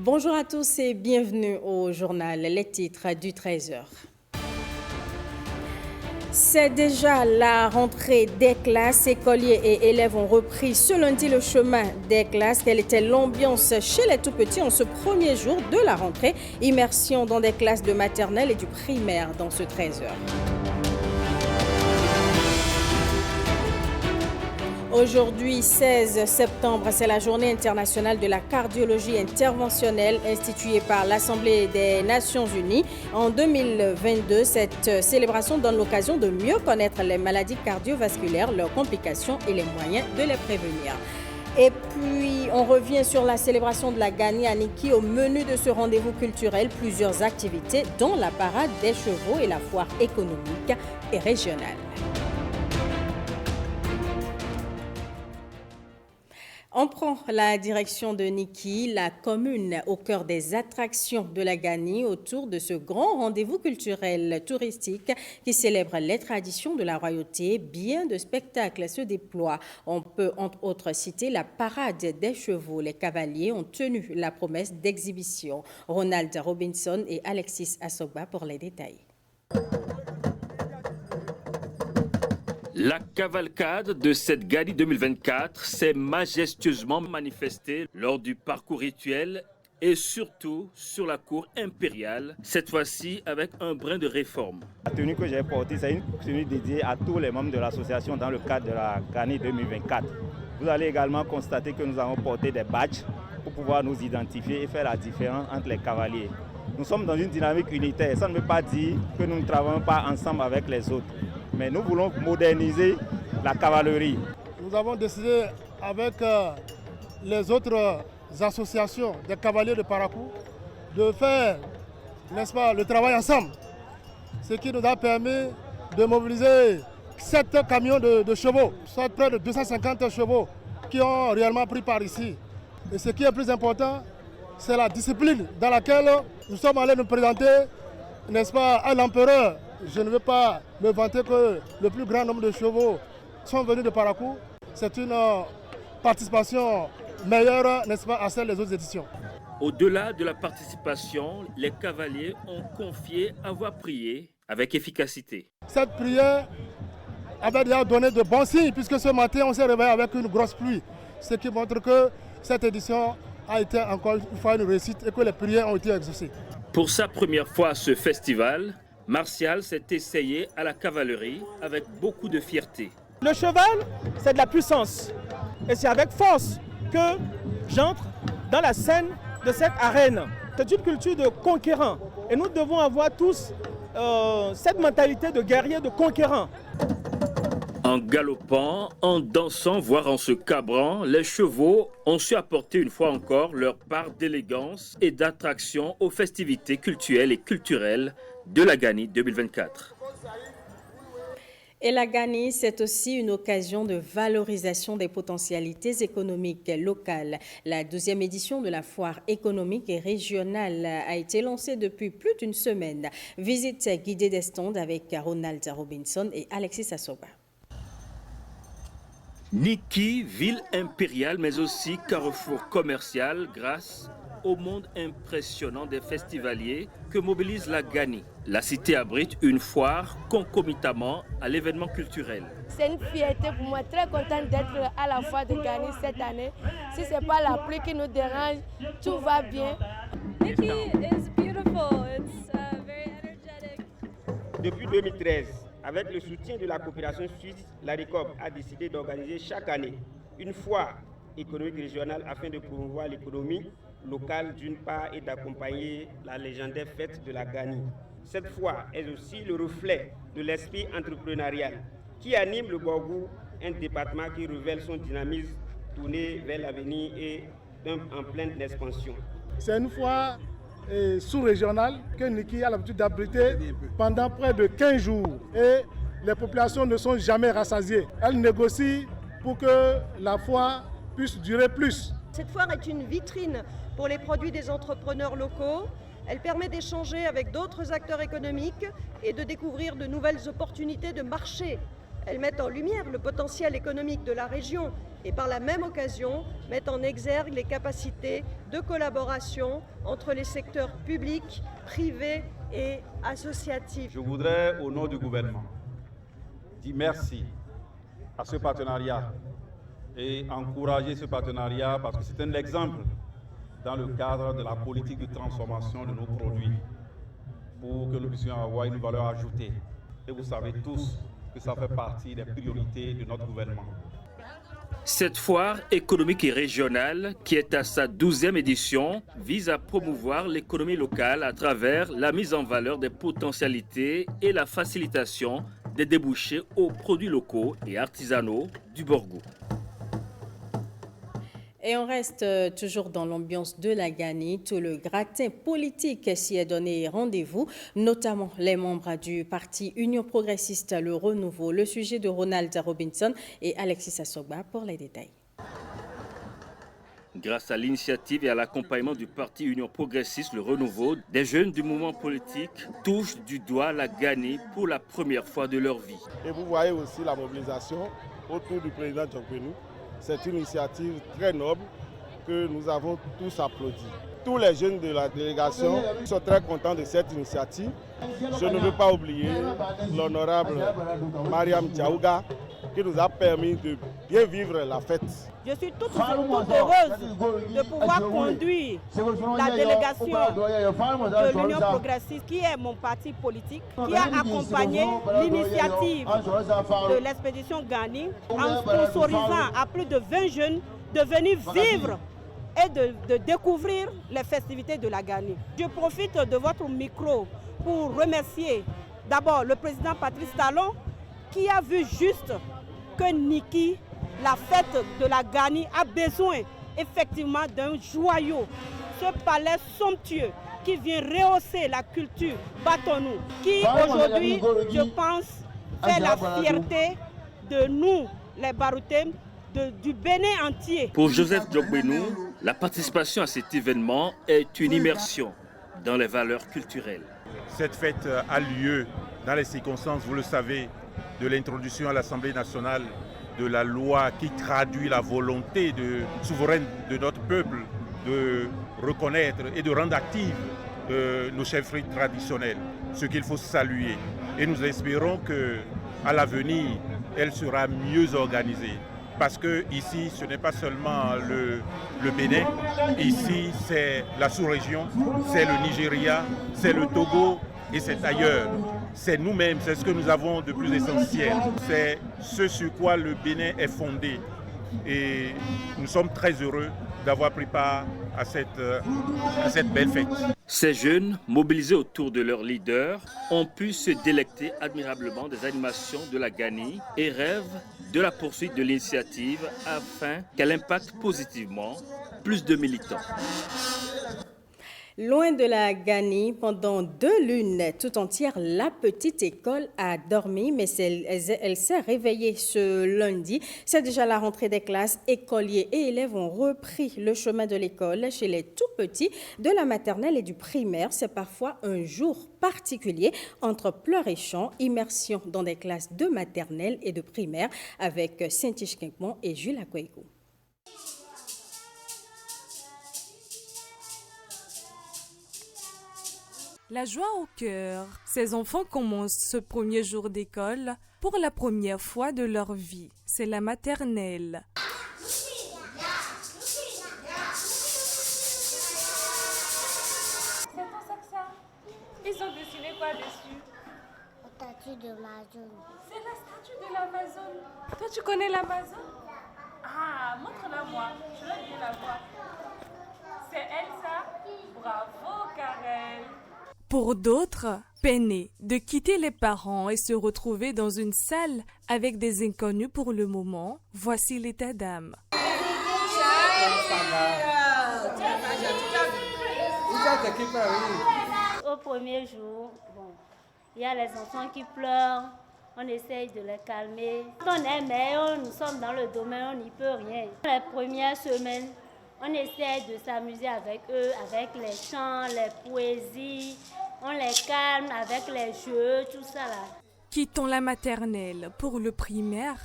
Bonjour à tous et bienvenue au journal Les titres du 13h. C'est déjà la rentrée des classes. Écoliers et élèves ont repris ce lundi le chemin des classes. Quelle était l'ambiance chez les tout-petits en ce premier jour de la rentrée? Immersion dans des classes de maternelle et du primaire dans ce 13h. Aujourd'hui, 16 septembre, c'est la journée internationale de la cardiologie interventionnelle instituée par l'Assemblée des Nations Unies. En 2022, cette célébration donne l'occasion de mieux connaître les maladies cardiovasculaires, leurs complications et les moyens de les prévenir. Et puis, on revient sur la célébration de la Gani à Niki. Au menu de ce rendez-vous culturel, plusieurs activités, dont la parade des chevaux et la foire économique et régionale. On prend la direction de Niki, la commune au cœur des attractions de la Gani, autour de ce grand rendez-vous culturel touristique qui célèbre les traditions de la royauté. Bien de spectacles se déploient. On peut entre autres citer la parade des chevaux. Les cavaliers ont tenu la promesse d'exhibition. Ronald Robinson et Alexis Assoba pour les détails. La cavalcade de cette Gani 2024 s'est majestueusement manifestée lors du parcours rituel et surtout sur la cour impériale, cette fois-ci avec un brin de réforme. La tenue que j'ai portée, c'est une tenue dédiée à tous les membres de l'association dans le cadre de la Gani 2024. Vous allez également constater que nous avons porté des badges pour pouvoir nous identifier et faire la différence entre les cavaliers. Nous sommes dans une dynamique unitaire, ça ne veut pas dire que nous ne travaillons pas ensemble avec les autres. Mais nous voulons moderniser la cavalerie. Nous avons décidé avec les autres associations des cavaliers de Parakou de faire, n'est-ce pas, le travail ensemble. Ce qui nous a permis de mobiliser 7 camions de chevaux, soit près de 250 chevaux qui ont réellement pris part ici. Et ce qui est plus important, c'est la discipline dans laquelle nous sommes allés nous présenter, n'est-ce pas, à l'empereur. Je ne veux pas me vanter que le plus grand nombre de chevaux sont venus de Parakou. C'est une participation meilleure, n'est-ce pas, à celle des autres éditions. Au-delà de la participation, les cavaliers ont confié avoir prié avec efficacité. Cette prière avait déjà donné de bons signes puisque ce matin on s'est réveillé avec une grosse pluie. Ce qui montre que cette édition a été encore une fois une réussite et que les prières ont été exaucées. Pour sa première fois à ce festival, Martial s'est essayé à la cavalerie avec beaucoup de fierté. Le cheval, c'est de la puissance. Et c'est avec force que j'entre dans la scène de cette arène. C'est une culture de conquérant. Et nous devons avoir tous cette mentalité de guerrier, de conquérant. En galopant, en dansant, voire en se cabrant, les chevaux ont su apporter une fois encore leur part d'élégance et d'attraction aux festivités culturelles et culturelles de la Gani 2024. Et la Gani, c'est aussi une occasion de valorisation des potentialités économiques locales. La 12e édition de la foire économique et régionale a été lancée depuis plus d'une semaine. Visite guidée des stands avec Ronald Robinson et Alexis Assoba. Niki, ville impériale, mais aussi carrefour commercial grâce au monde impressionnant des festivaliers que mobilise la Gani. La cité abrite une foire concomitamment à l'événement culturel. C'est une fierté pour moi, très contente d'être à la foire de Gani cette année. Si ce n'est pas la pluie qui nous dérange, tout va bien. Niki is beautiful. It's very energetic. Depuis 2013, avec le soutien de la coopération suisse, la RECOP a décidé d'organiser chaque année une foire économique régionale afin de promouvoir l'économie locale d'une part et d'accompagner la légendaire fête de la Gani. Cette foire est aussi le reflet de l'esprit entrepreneurial qui anime le Borgou, un département qui révèle son dynamisme tourné vers l'avenir et en pleine expansion. C'est une foire sous-régionale que Niki a l'habitude d'abriter pendant près de 15 jours et les populations ne sont jamais rassasiées. Elles négocient pour que la foire puisse durer plus. Cette foire est une vitrine pour les produits des entrepreneurs locaux. Elle permet d'échanger avec d'autres acteurs économiques et de découvrir de nouvelles opportunités de marché. Elle met en lumière le potentiel économique de la région et par la même occasion mettent en exergue les capacités de collaboration entre les secteurs publics, privés et associatifs. Je voudrais, au nom du gouvernement, dire merci à ce partenariat et encourager ce partenariat parce que c'est un exemple dans le cadre de la politique de transformation de nos produits pour que nous puissions avoir une valeur ajoutée. Et vous savez tous que ça fait partie des priorités de notre gouvernement. Cette foire économique et régionale, qui est à sa 12e édition, vise à promouvoir l'économie locale à travers la mise en valeur des potentialités et la facilitation des débouchés aux produits locaux et artisanaux du Borgou. Et on reste toujours dans l'ambiance de la Gani. Tout le gratin politique s'y est donné rendez-vous, notamment les membres du parti Union progressiste Le Renouveau. Le sujet de Ronald Robinson et Alexis Assogba pour les détails. Grâce à l'initiative et à l'accompagnement du parti Union progressiste Le Renouveau, des jeunes du mouvement politique touchent du doigt la Gani pour la première fois de leur vie. Et vous voyez aussi la mobilisation autour du président Djokbenou. C'est une initiative très noble que nous avons tous applaudi. Tous les jeunes de la délégation sont très contents de cette initiative. Je ne veux pas oublier l'honorable Mariam Diaouga qui nous a permis de bien vivre la fête. Je suis toute heureuse de pouvoir conduire la délégation de l'Union progressiste, qui est mon parti politique, qui a accompagné l'initiative de l'expédition Gani en sponsorisant à plus de 20 jeunes de venir vivre et de découvrir les festivités de la Gani. Je profite de votre micro pour remercier d'abord le président Patrice Talon qui a vu juste que Niki, la fête de la Gani, a besoin effectivement d'un joyau. Ce palais somptueux qui vient rehausser la culture Batonou, qui aujourd'hui, je pense, fait la fierté de nous, les Baroutem, du Bénin entier. Pour Joseph Djokbenou, la participation à cet événement est une immersion dans les valeurs culturelles. Cette fête a lieu dans les circonstances, vous le savez, de l'introduction à l'Assemblée nationale de la loi qui traduit la volonté souveraine de notre peuple de reconnaître et de rendre actives nos chefferies traditionnelles, ce qu'il faut saluer. Et nous espérons qu'à l'avenir, elle sera mieux organisée. Parce que ici, ce n'est pas seulement le Bénin, ici c'est la sous-région, c'est le Nigeria, c'est le Togo et c'est ailleurs. C'est nous-mêmes, c'est ce que nous avons de plus essentiel. C'est ce sur quoi le Bénin est fondé. Et nous sommes très heureux d'avoir pris part à cette belle fête. Ces jeunes, mobilisés autour de leur leader, ont pu se délecter admirablement des animations de la Gani et rêvent de la poursuite de l'initiative afin qu'elle impacte positivement plus de militants. Loin de la Gani, pendant 2 lunes tout entière, la petite école a dormi, mais elle s'est réveillée ce lundi. C'est déjà la rentrée des classes. Écoliers et élèves ont repris le chemin de l'école chez les tout-petits de la maternelle et du primaire. C'est parfois un jour particulier entre pleurs et chants, immersion dans des classes de maternelle et de primaire avec Saint-Tiche Quincemont et Jules Akweikou. La joie au cœur, ces enfants commencent ce premier jour d'école pour la première fois de leur vie. C'est la maternelle. C'est ton sac ça. Ils ont dessiné quoi dessus? La statue de l'Amazon. C'est la statue de l'Amazon. Toi tu connais l'Amazon? Ah, montre-la moi. Je veux bien la voir. C'est elle ça? Bravo Karel. Pour d'autres, peiner de quitter les parents et se retrouver dans une salle avec des inconnus pour le moment, voici l'état d'âme. Au premier jour, il y a les enfants qui pleurent, on essaye de les calmer. Quand on est meilleur, nous sommes dans le domaine, on n'y peut rien. Les premières semaines, on essaie de s'amuser avec eux, avec les chants, les poésies. On les calme avec les jeux, tout ça là. Quittons la maternelle pour le primaire.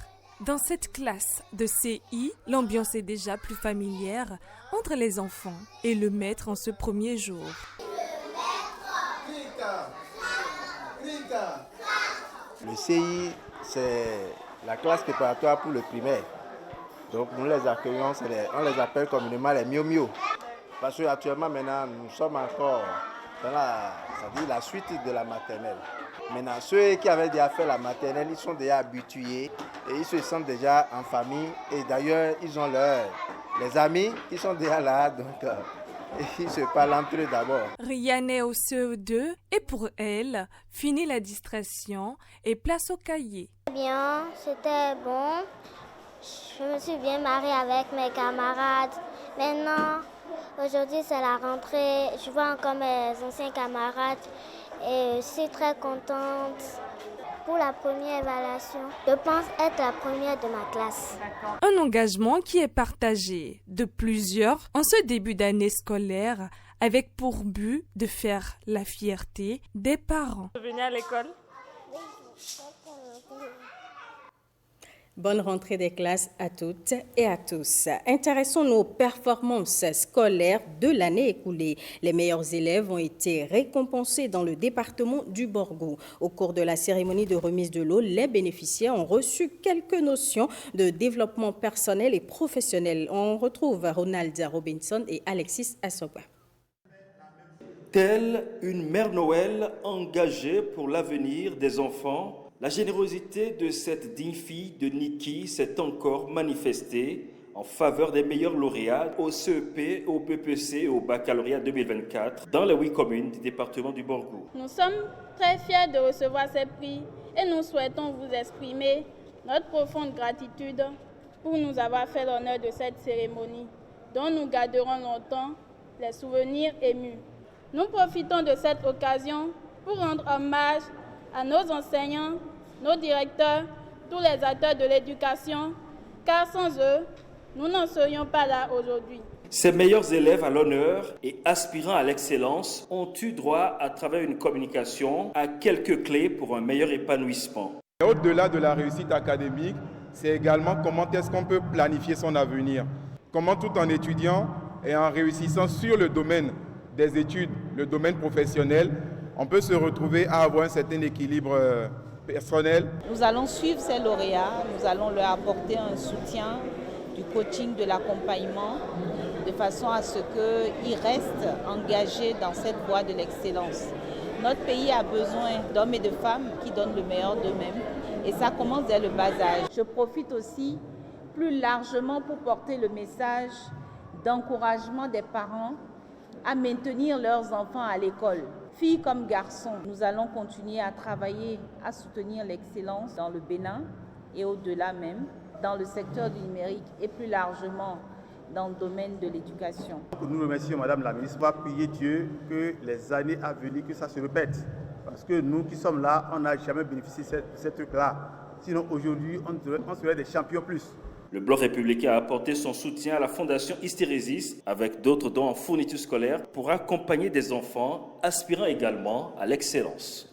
Dans cette classe de CI, l'ambiance est déjà plus familière entre les enfants et le maître en ce premier jour. Le CI, c'est la classe préparatoire pour le primaire. Donc nous les accueillons, on les appelle communément les mio-mio. Parce qu'actuellement maintenant, nous sommes encore dans la suite de la maternelle. Maintenant, ceux qui avaient déjà fait la maternelle, ils sont déjà habitués et ils se sentent déjà en famille. Et d'ailleurs, ils ont les amis qui sont déjà là, donc ils se parlent entre eux d'abord. Rianne est au CE2 et pour elle, fini la distraction et place au cahier. Bien, c'était bon. Je me suis bien mariée avec mes camarades. Maintenant, aujourd'hui c'est la rentrée. Je vois encore mes anciens camarades et je suis très contente pour la première évaluation. Je pense être la première de ma classe. Un engagement qui est partagé de plusieurs en ce début d'année scolaire avec pour but de faire la fierté des parents. Vous venez à l'école? Bonne rentrée des classes à toutes et à tous. Intéressons-nous aux performances scolaires de l'année écoulée. Les meilleurs élèves ont été récompensés dans le département du Borgou. Au cours de la cérémonie de remise de l'eau, les bénéficiaires ont reçu quelques notions de développement personnel et professionnel. On retrouve Ronald Robinson et Alexis Assoba. Telle une mère Noël engagée pour l'avenir des enfants, la générosité de cette digne fille de Niki s'est encore manifestée en faveur des meilleurs lauréats au CEP, au BPC et au baccalauréat 2024 dans les 8 communes du département du Borgou. Nous sommes très fiers de recevoir ces prix et nous souhaitons vous exprimer notre profonde gratitude pour nous avoir fait l'honneur de cette cérémonie dont nous garderons longtemps les souvenirs émus. Nous profitons de cette occasion pour rendre hommage à nos enseignants, nos directeurs, tous les acteurs de l'éducation, car sans eux, nous n'en serions pas là aujourd'hui. Ces meilleurs élèves à l'honneur et aspirant à l'excellence ont eu droit, à travers une communication, à quelques clés pour un meilleur épanouissement. Au-delà de la réussite académique, c'est également comment est-ce qu'on peut planifier son avenir. Comment tout en étudiant et en réussissant sur le domaine des études, le domaine professionnel, on peut se retrouver à avoir un certain équilibre personnel. Nous allons suivre ces lauréats, nous allons leur apporter un soutien, du coaching, de l'accompagnement, de façon à ce qu'ils restent engagés dans cette voie de l'excellence. Notre pays a besoin d'hommes et de femmes qui donnent le meilleur d'eux-mêmes et ça commence dès le bas âge. Je profite aussi plus largement pour porter le message d'encouragement des parents à maintenir leurs enfants à l'école. Filles comme garçons, nous allons continuer à travailler, à soutenir l'excellence dans le Bénin et au-delà même, dans le secteur du numérique et plus largement dans le domaine de l'éducation. Nous remercions Madame la ministre, on va prier Dieu que les années à venir, que ça se répète. Parce que nous qui sommes là, on n'a jamais bénéficié de ce truc-là. Sinon aujourd'hui, on serait des champions plus. Le Bloc républicain a apporté son soutien à la Fondation Hystérésis avec d'autres dons en fournitures scolaires pour accompagner des enfants aspirant également à l'excellence.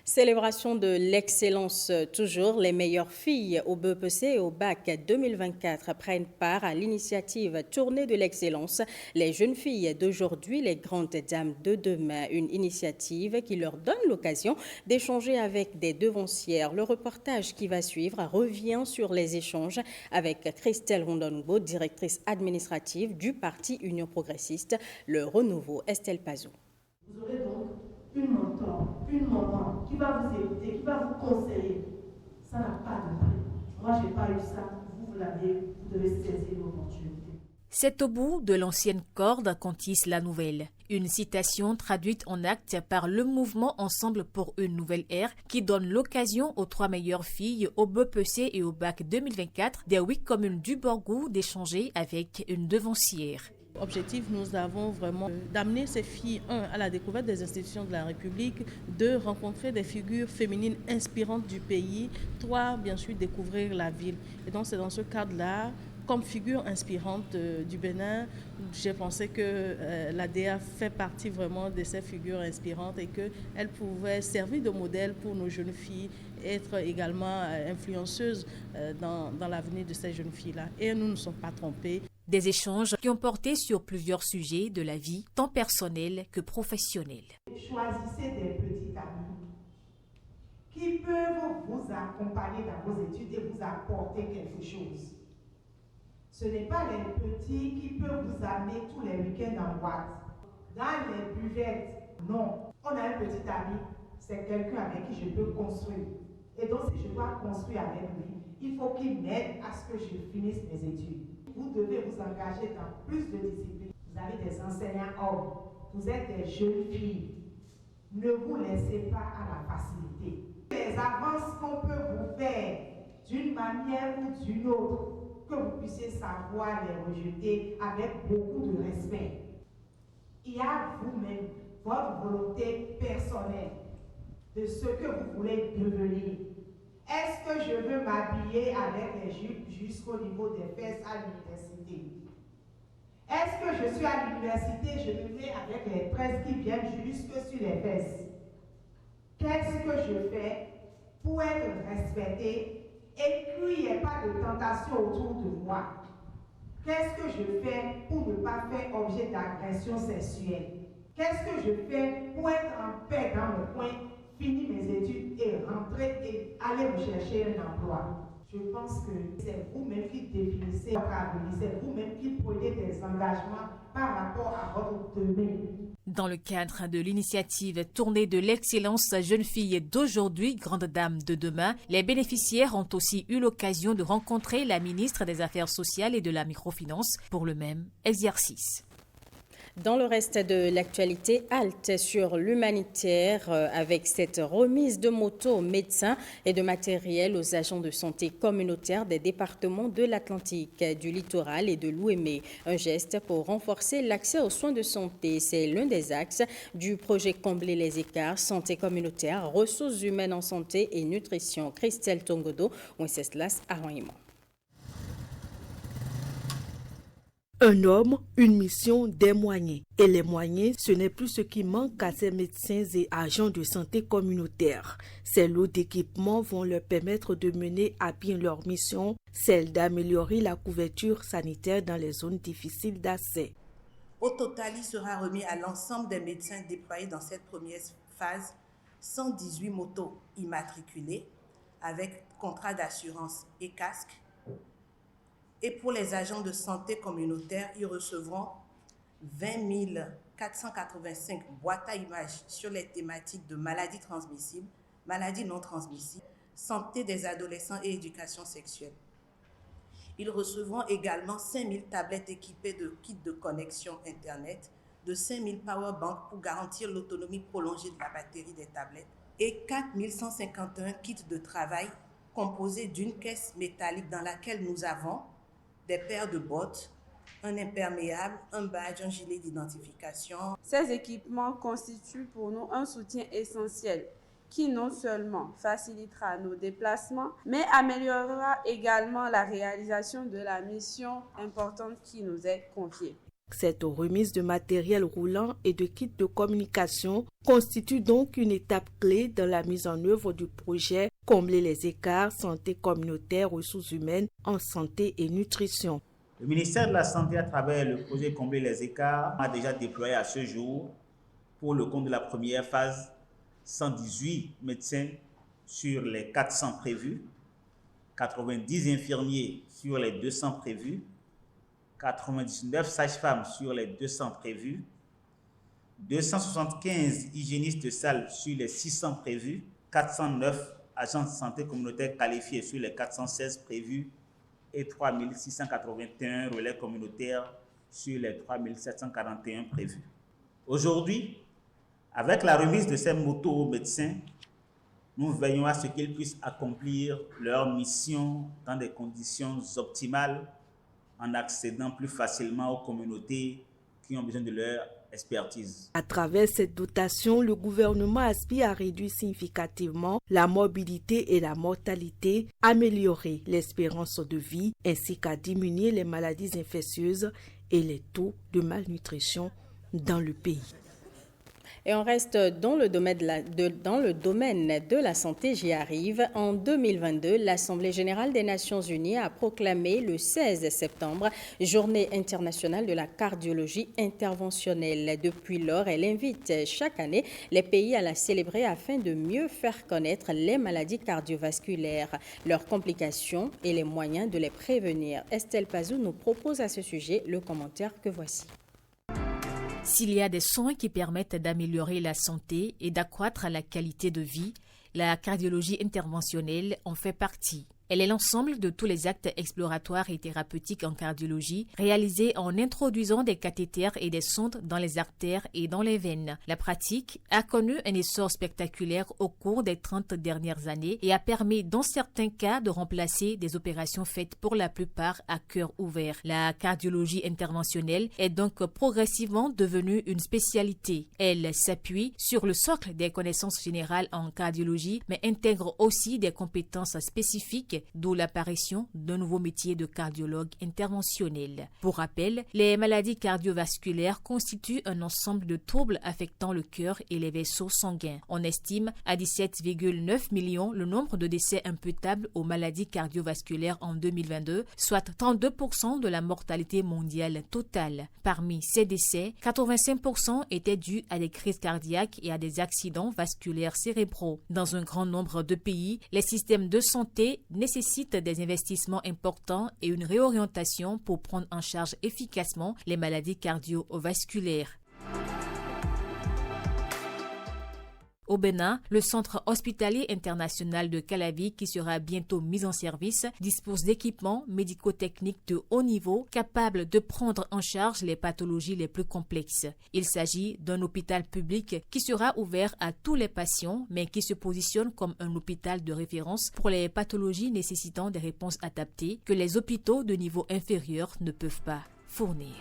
Célébration de l'excellence toujours. Les meilleures filles au BEPC et au bac 2024 prennent part à l'initiative Tournée de l'excellence. Les jeunes filles d'aujourd'hui, les grandes dames de demain. Une initiative qui leur donne l'occasion d'échanger avec des devancières. Le reportage qui va suivre revient sur les échanges avec Christelle Rondongo, directrice administrative du parti Union progressiste, le Renouveau. Estelle Pazou. Vous aurez donc une mentor, une maman qui va vous écouter, qui va vous conseiller. Ça n'a pas de prix. Moi, je n'ai pas eu ça. Vous l'avez, vous devez saisir l'opportunité. C'est au bout de l'ancienne corde qu'on tisse la nouvelle. Une citation traduite en actes par le mouvement Ensemble pour une nouvelle ère qui donne l'occasion aux 3 meilleures filles au BEPC et au bac 2024 des 8 communes du Borgou d'échanger avec une devancière. Objectif, nous avons vraiment d'amener ces filles, à la découverte des institutions de la République, 2, rencontrer des figures féminines inspirantes du pays, 3, bien sûr, découvrir la ville. Et donc, c'est dans ce cadre-là comme figure inspirante du Bénin. J'ai pensé que l'ADEA fait partie vraiment de ces figures inspirantes et qu'elle pouvait servir de modèle pour nos jeunes filles, être également influenceuse dans l'avenir de ces jeunes filles-là. Et nous ne sommes pas trompés. Des échanges qui ont porté sur plusieurs sujets de la vie, tant personnelle que professionnelle. Choisissez des petits amis qui peuvent vous accompagner dans vos études et vous apporter quelque chose. Ce n'est pas les petits qui peuvent vous amener tous les week-ends en boîte, dans les buvettes. Non, on a un petit ami, c'est quelqu'un avec qui je peux construire. Et donc, si je dois construire avec lui, il faut qu'il m'aide à ce que je finisse mes études. Vous devez vous engager dans plus de disciplines. Vous avez des enseignants hommes, vous êtes des jeunes filles. Ne vous laissez pas à la facilité. Les avances qu'on peut vous faire d'une manière ou d'une autre, que vous puissiez savoir les rejeter avec beaucoup de respect. Il y a vous-même votre volonté personnelle de ce que vous voulez devenir. Est-ce que je veux m'habiller avec les jupes jusqu'au niveau des fesses à l'université? Est-ce que je suis à l'université, je me mets avec les tresses qui viennent jusque sur les fesses? Qu'est-ce que je fais pour être respectée et qu'il n'y ait pas de tentation autour de moi? Qu'est-ce que je fais pour ne pas faire objet d'agression sexuelle? Qu'est-ce que je fais pour être en paix dans mon coin, finir mes études et rentrer et aller rechercher un emploi? Je pense que c'est vous-même qui définissez votre avenir, c'est vous-même qui prenez des engagements par rapport à votre demain. Dans le cadre de l'initiative Tournée de l'excellence jeune fille d'aujourd'hui, grande dame de demain, les bénéficiaires ont aussi eu l'occasion de rencontrer la ministre des Affaires sociales et de la microfinance pour le même exercice. Dans le reste de l'actualité, halte sur l'humanitaire avec cette remise de motos aux médecins et de matériel aux agents de santé communautaire des départements de l'Atlantique, du littoral et de l'Ouémé. Un geste pour renforcer l'accès aux soins de santé. C'est l'un des axes du projet Combler les écarts, santé communautaire, ressources humaines en santé et nutrition. Christelle Tongodo, Wenceslas Aroyement. Un homme, une mission, des moyens. Et les moyens, ce n'est plus ce qui manque à ces médecins et agents de santé communautaire. Ces lots d'équipements vont leur permettre de mener à bien leur mission, celle d'améliorer la couverture sanitaire dans les zones difficiles d'accès. Au total, il sera remis à l'ensemble des médecins déployés dans cette première phase 118 motos immatriculées avec contrat d'assurance et casque. Et pour les agents de santé communautaire, ils recevront 20 485 boîtes à images sur les thématiques de maladies transmissibles, maladies non transmissibles, santé des adolescents et éducation sexuelle. Ils recevront également 5000 tablettes équipées de kits de connexion Internet, de 5000 powerbanks pour garantir l'autonomie prolongée de la batterie des tablettes et 4151 kits de travail composés d'une caisse métallique dans laquelle nous avons des paires de bottes, un imperméable, un badge, un gilet d'identification. Ces équipements constituent pour nous un soutien essentiel qui non seulement facilitera nos déplacements, mais améliorera également la réalisation de la mission importante qui nous est confiée. Cette remise de matériel roulant et de kits de communication constitue donc une étape clé dans la mise en œuvre du projet Combler les écarts, santé communautaire, ressources humaines en santé et nutrition. Le ministère de la Santé, à travers le projet Combler les écarts, a déjà déployé à ce jour, pour le compte de la première phase, 118 médecins sur les 400 prévus, 90 infirmiers sur les 200 prévus, 99 sages-femmes sur les 200 prévus, 275 hygiénistes de salle sur les 600 prévus, 409 agents de santé communautaire qualifiés sur les 416 prévus et 3681 relais communautaires sur les 3741 prévus. Aujourd'hui, avec la remise de ces motos aux médecins, nous veillons à ce qu'ils puissent accomplir leur mission dans des conditions optimales en accédant plus facilement aux communautés qui ont besoin de leur expertise. À travers cette dotation, le gouvernement aspire à réduire significativement la morbidité et la mortalité, améliorer l'espérance de vie ainsi qu'à diminuer les maladies infectieuses et les taux de malnutrition dans le pays. Et on reste dans le domaine de la santé, j'y arrive. En 2022, l'Assemblée générale des Nations unies a proclamé le 16 septembre Journée internationale de la cardiologie interventionnelle. Depuis lors, elle invite chaque année les pays à la célébrer afin de mieux faire connaître les maladies cardiovasculaires, leurs complications et les moyens de les prévenir. Estelle Pazou nous propose à ce sujet le commentaire que voici. S'il y a des soins qui permettent d'améliorer la santé et d'accroître la qualité de vie, la cardiologie interventionnelle en fait partie. Elle est l'ensemble de tous les actes exploratoires et thérapeutiques en cardiologie réalisés en introduisant des cathéters et des sondes dans les artères et dans les veines. La pratique a connu un essor spectaculaire au cours des 30 dernières années et a permis dans certains cas de remplacer des opérations faites pour la plupart à cœur ouvert. La cardiologie interventionnelle est donc progressivement devenue une spécialité. Elle s'appuie sur le socle des connaissances générales en cardiologie mais intègre aussi des compétences spécifiques, d'où l'apparition d'un nouveau métier de cardiologue interventionnel. Pour rappel, les maladies cardiovasculaires constituent un ensemble de troubles affectant le cœur et les vaisseaux sanguins. On estime à 17,9 millions le nombre de décès imputables aux maladies cardiovasculaires en 2022, soit 32% de la mortalité mondiale totale. Parmi ces décès, 85% étaient dus à des crises cardiaques et à des accidents vasculaires cérébraux. Dans un grand nombre de pays, les systèmes de santé nécessite des investissements importants et une réorientation pour prendre en charge efficacement les maladies cardiovasculaires. Au Bénin, le centre hospitalier international de Calavi, qui sera bientôt mis en service, dispose d'équipements médico-techniques de haut niveau capables de prendre en charge les pathologies les plus complexes. Il s'agit d'un hôpital public qui sera ouvert à tous les patients, mais qui se positionne comme un hôpital de référence pour les pathologies nécessitant des réponses adaptées que les hôpitaux de niveau inférieur ne peuvent pas fournir.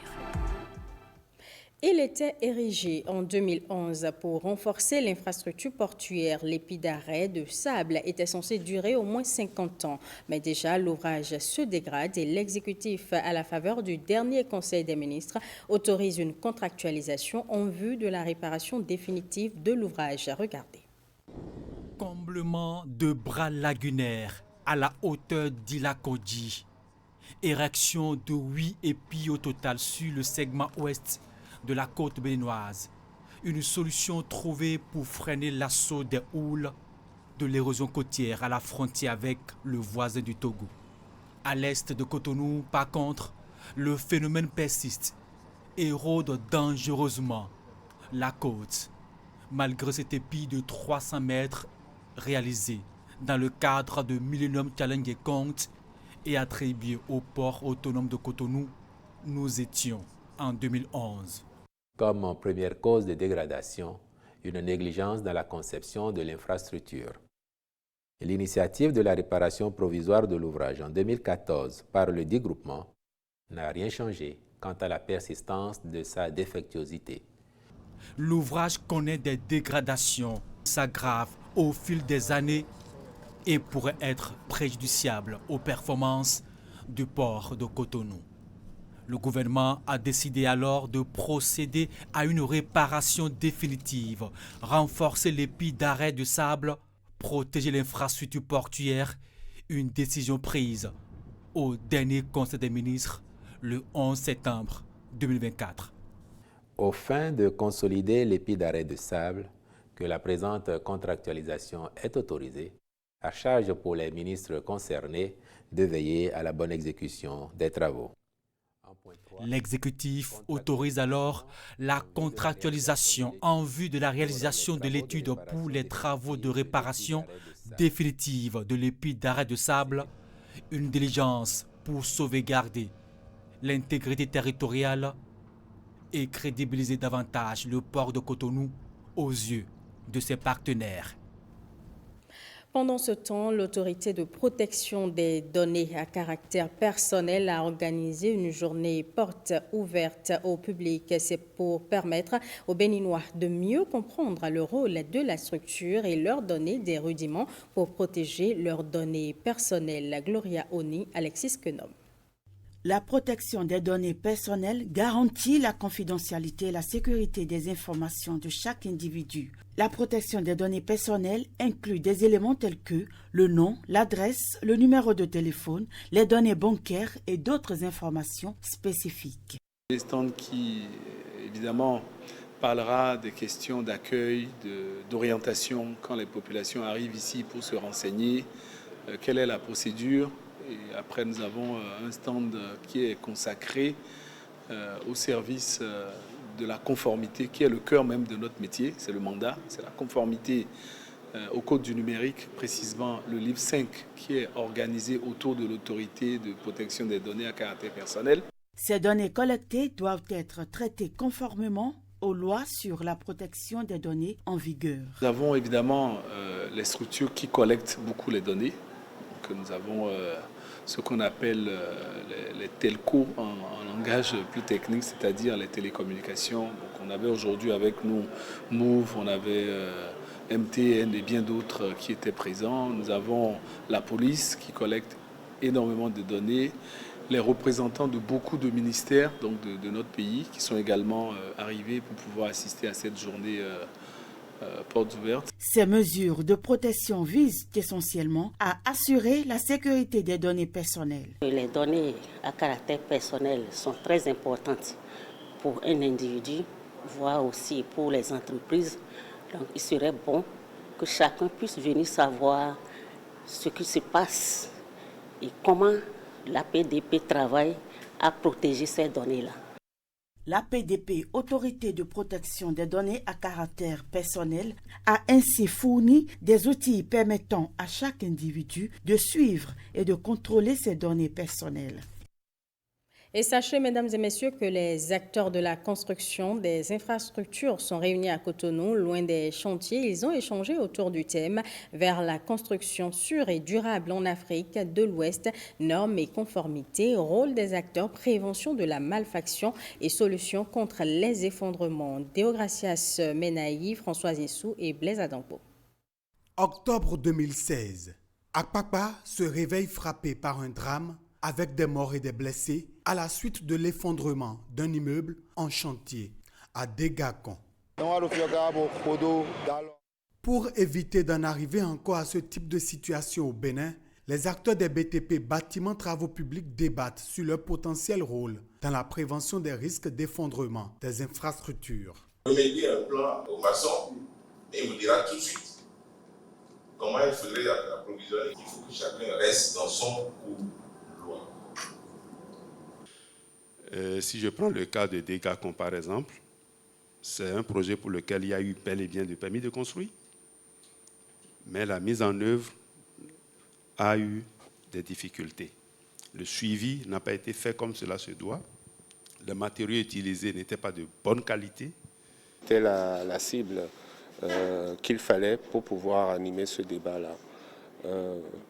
Il était érigé en 2011 pour renforcer l'infrastructure portuaire. L'épi d'arrêt de sable était censé durer au moins 50 ans. Mais déjà, l'ouvrage se dégrade et l'exécutif, à la faveur du dernier Conseil des ministres, autorise une contractualisation en vue de la réparation définitive de l'ouvrage. Regardez. Comblement de bras lagunaires à la hauteur d'Ilakodji. Érection de 8 épis au total sur le segment ouest de la côte béninoise. Une solution trouvée pour freiner l'assaut des houles de l'érosion côtière à la frontière avec le voisin du Togo. À l'est de Cotonou, par contre, le phénomène persiste, érode dangereusement la côte, malgré cet épi de 300 mètres réalisé dans le cadre de Millennium Challenge et Compte et attribué au port autonome de Cotonou. Nous étions en 2011. Comme première cause de dégradation, une négligence dans la conception de l'infrastructure. L'initiative de la réparation provisoire de l'ouvrage en 2014 par le dit groupement n'a rien changé quant à la persistance de sa défectuosité. L'ouvrage connaît des dégradations, s'aggrave au fil des années et pourrait être préjudiciable aux performances du port de Cotonou. Le gouvernement a décidé alors de procéder à une réparation définitive, renforcer l'épi d'arrêt de sable, protéger l'infrastructure portuaire, une décision prise au dernier Conseil des ministres le 11 septembre 2024. Aux fins de consolider l'épi d'arrêt de sable, que la présente contractualisation est autorisée, à charge pour les ministres concernés de veiller à la bonne exécution des travaux. L'exécutif autorise alors la contractualisation en vue de la réalisation de l'étude pour les travaux de réparation définitive de l'épi d'arrêt de sable, une diligence pour sauvegarder l'intégrité territoriale et crédibiliser davantage le port de Cotonou aux yeux de ses partenaires. Pendant ce temps, l'autorité de protection des données à caractère personnel a organisé une journée porte ouverte au public. C'est pour permettre aux Béninois de mieux comprendre le rôle de la structure et leur donner des rudiments pour protéger leurs données personnelles. Gloria Oni, Alexis Kenom. La protection des données personnelles garantit la confidentialité et la sécurité des informations de chaque individu. La protection des données personnelles inclut des éléments tels que le nom, l'adresse, le numéro de téléphone, les données bancaires et d'autres informations spécifiques. Des stands qui, évidemment, parlera des questions d'accueil, d'orientation quand les populations arrivent ici pour se renseigner, quelle est la procédure. Et après, nous avons un stand qui est consacré au service de la conformité, qui est le cœur même de notre métier, c'est le mandat, c'est la conformité au Code du numérique, précisément le livre 5, qui est organisé autour de l'autorité de protection des données à caractère personnel. Ces données collectées doivent être traitées conformément aux lois sur la protection des données en vigueur. Nous avons évidemment les structures qui collectent beaucoup les données. Donc, nous avons ce qu'on appelle les telcos en langage plus technique, c'est-à-dire les télécommunications. Donc, on avait aujourd'hui avec nous Move, on avait MTN et bien d'autres qui étaient présents. Nous avons la police qui collecte énormément de données, les représentants de beaucoup de ministères donc de notre pays qui sont également arrivés pour pouvoir assister à cette journée portes ouvertes. Ces mesures de protection visent essentiellement à assurer la sécurité des données personnelles. Les données à caractère personnel sont très importantes pour un individu, voire aussi pour les entreprises. Donc il serait bon que chacun puisse venir savoir ce qui se passe et comment l'APDP travaille à protéger ces données-là. L'APDP, Autorité de protection des données à caractère personnel, a ainsi fourni des outils permettant à chaque individu de suivre et de contrôler ses données personnelles. Et sachez, mesdames et messieurs, que les acteurs de la construction des infrastructures sont réunis à Cotonou, loin des chantiers. Ils ont échangé autour du thème « Vers la construction sûre et durable en Afrique de l'Ouest, normes et conformités, rôle des acteurs, prévention de la malfaction et solutions contre les effondrements ». Déogracias Menaï, François Issou et Blaise Adampo. Octobre 2016, Akpakpa se réveille frappé par un drame avec des morts et des blessés à la suite de l'effondrement d'un immeuble en chantier à Degakon. Pour éviter d'en arriver encore à ce type de situation au Bénin, les acteurs des BTP Bâtiments Travaux Publics débattent sur leur potentiel rôle dans la prévention des risques d'effondrement des infrastructures. Remédier un plan aux maçons, et il vous dira tout de suite comment il faudrait approvisionner. Il faut que chacun reste dans son couloir. Si je prends le cas de Degakon par exemple, c'est un projet pour lequel il y a eu bel et bien de permis de construire, mais la mise en œuvre a eu des difficultés. Le suivi n'a pas été fait comme cela se doit. Les matériaux utilisés n'étaient pas de bonne qualité. C'était la cible qu'il fallait pour pouvoir animer ce débat-là.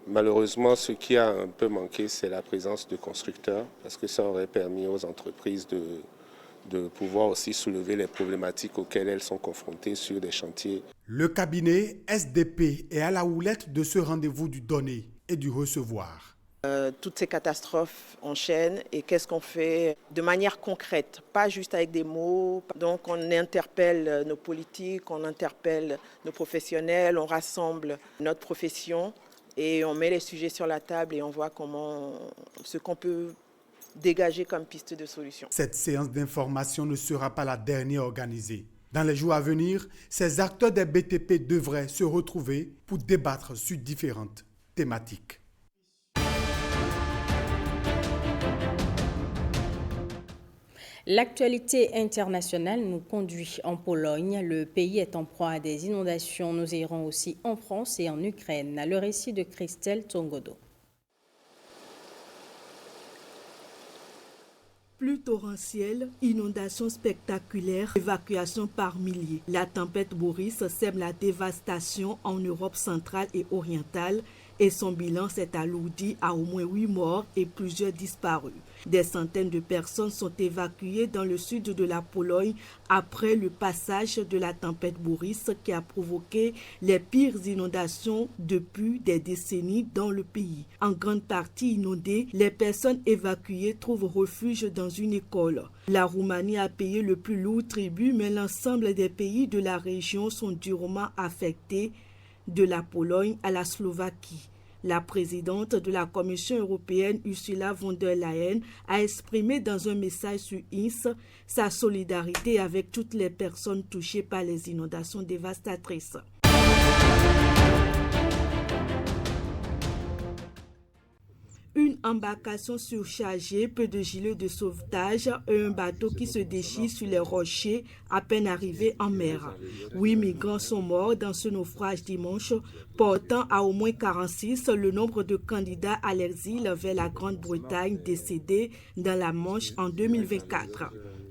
Malheureusement, ce qui a un peu manqué, c'est la présence de constructeurs, parce que ça aurait permis aux entreprises de pouvoir aussi soulever les problématiques auxquelles elles sont confrontées sur des chantiers. Le cabinet SDP est à la houlette de ce rendez-vous du donner et du recevoir. Toutes ces catastrophes enchaînent et qu'est-ce qu'on fait de manière concrète, pas juste avec des mots. Donc on interpelle nos politiques, on interpelle nos professionnels, on rassemble notre profession et on met les sujets sur la table et on voit ce qu'on peut dégager comme piste de solution. Cette séance d'information ne sera pas la dernière organisée. Dans les jours à venir, ces acteurs des BTP devraient se retrouver pour débattre sur différentes thématiques. L'actualité internationale nous conduit en Pologne. Le pays est en proie à des inondations. Nous irons aussi en France et en Ukraine. Le récit de Christelle Tongodo. Pluie torrentielle, inondations spectaculaires, évacuations par milliers. La tempête Boris sème la dévastation en Europe centrale et orientale et son bilan s'est alourdi à au moins 8 morts et plusieurs disparus. Des centaines de personnes sont évacuées dans le sud de la Pologne après le passage de la tempête Boris qui a provoqué les pires inondations depuis des décennies dans le pays. En grande partie inondées, les personnes évacuées trouvent refuge dans une école. La Roumanie a payé le plus lourd tribut, mais l'ensemble des pays de la région sont durement affectés, de la Pologne à la Slovaquie. La présidente de la Commission européenne, Ursula von der Leyen, a exprimé dans un message sur X sa solidarité avec toutes les personnes touchées par les inondations dévastatrices. Une embarcation surchargée, peu de gilets de sauvetage et un bateau qui se déchire sur les rochers à peine arrivé en mer. 8 migrants sont morts dans ce naufrage dimanche, portant à au moins 46 le nombre de candidats à l'exil vers la Grande-Bretagne décédés dans la Manche en 2024.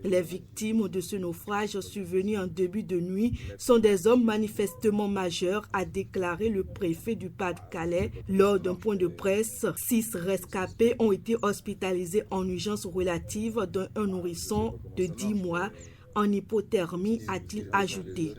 Les victimes de ce naufrage survenu en début de nuit sont des hommes manifestement majeurs, a déclaré le préfet du Pas-de-Calais lors d'un point de presse. 6 rescapés ont été hospitalisés en urgence relative, dont un nourrisson de 10 mois en hypothermie, a-t-il ajouté.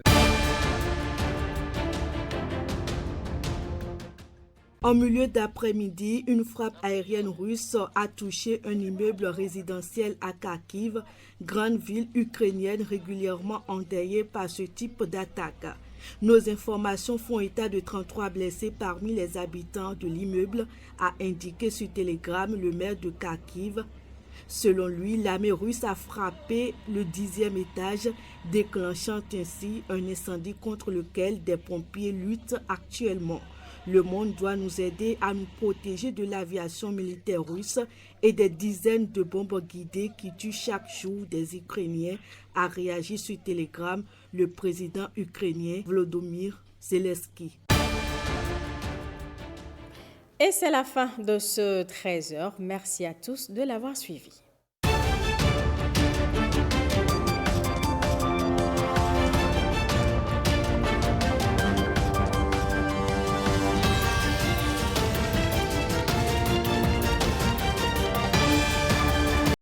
En milieu d'après-midi, une frappe aérienne russe a touché un immeuble résidentiel à Kharkiv, grande ville ukrainienne régulièrement endeuillée par ce type d'attaque. Nos informations font état de 33 blessés parmi les habitants de l'immeuble, a indiqué sur Telegram le maire de Kharkiv. Selon lui, l'armée russe a frappé le 10e étage, déclenchant ainsi un incendie contre lequel des pompiers luttent actuellement. Le monde doit nous aider à nous protéger de l'aviation militaire russe et des dizaines de bombes guidées qui tuent chaque jour des Ukrainiens, a réagi sur Telegram le président ukrainien Volodymyr Zelensky. Et c'est la fin de ce 13h. Merci à tous de l'avoir suivi.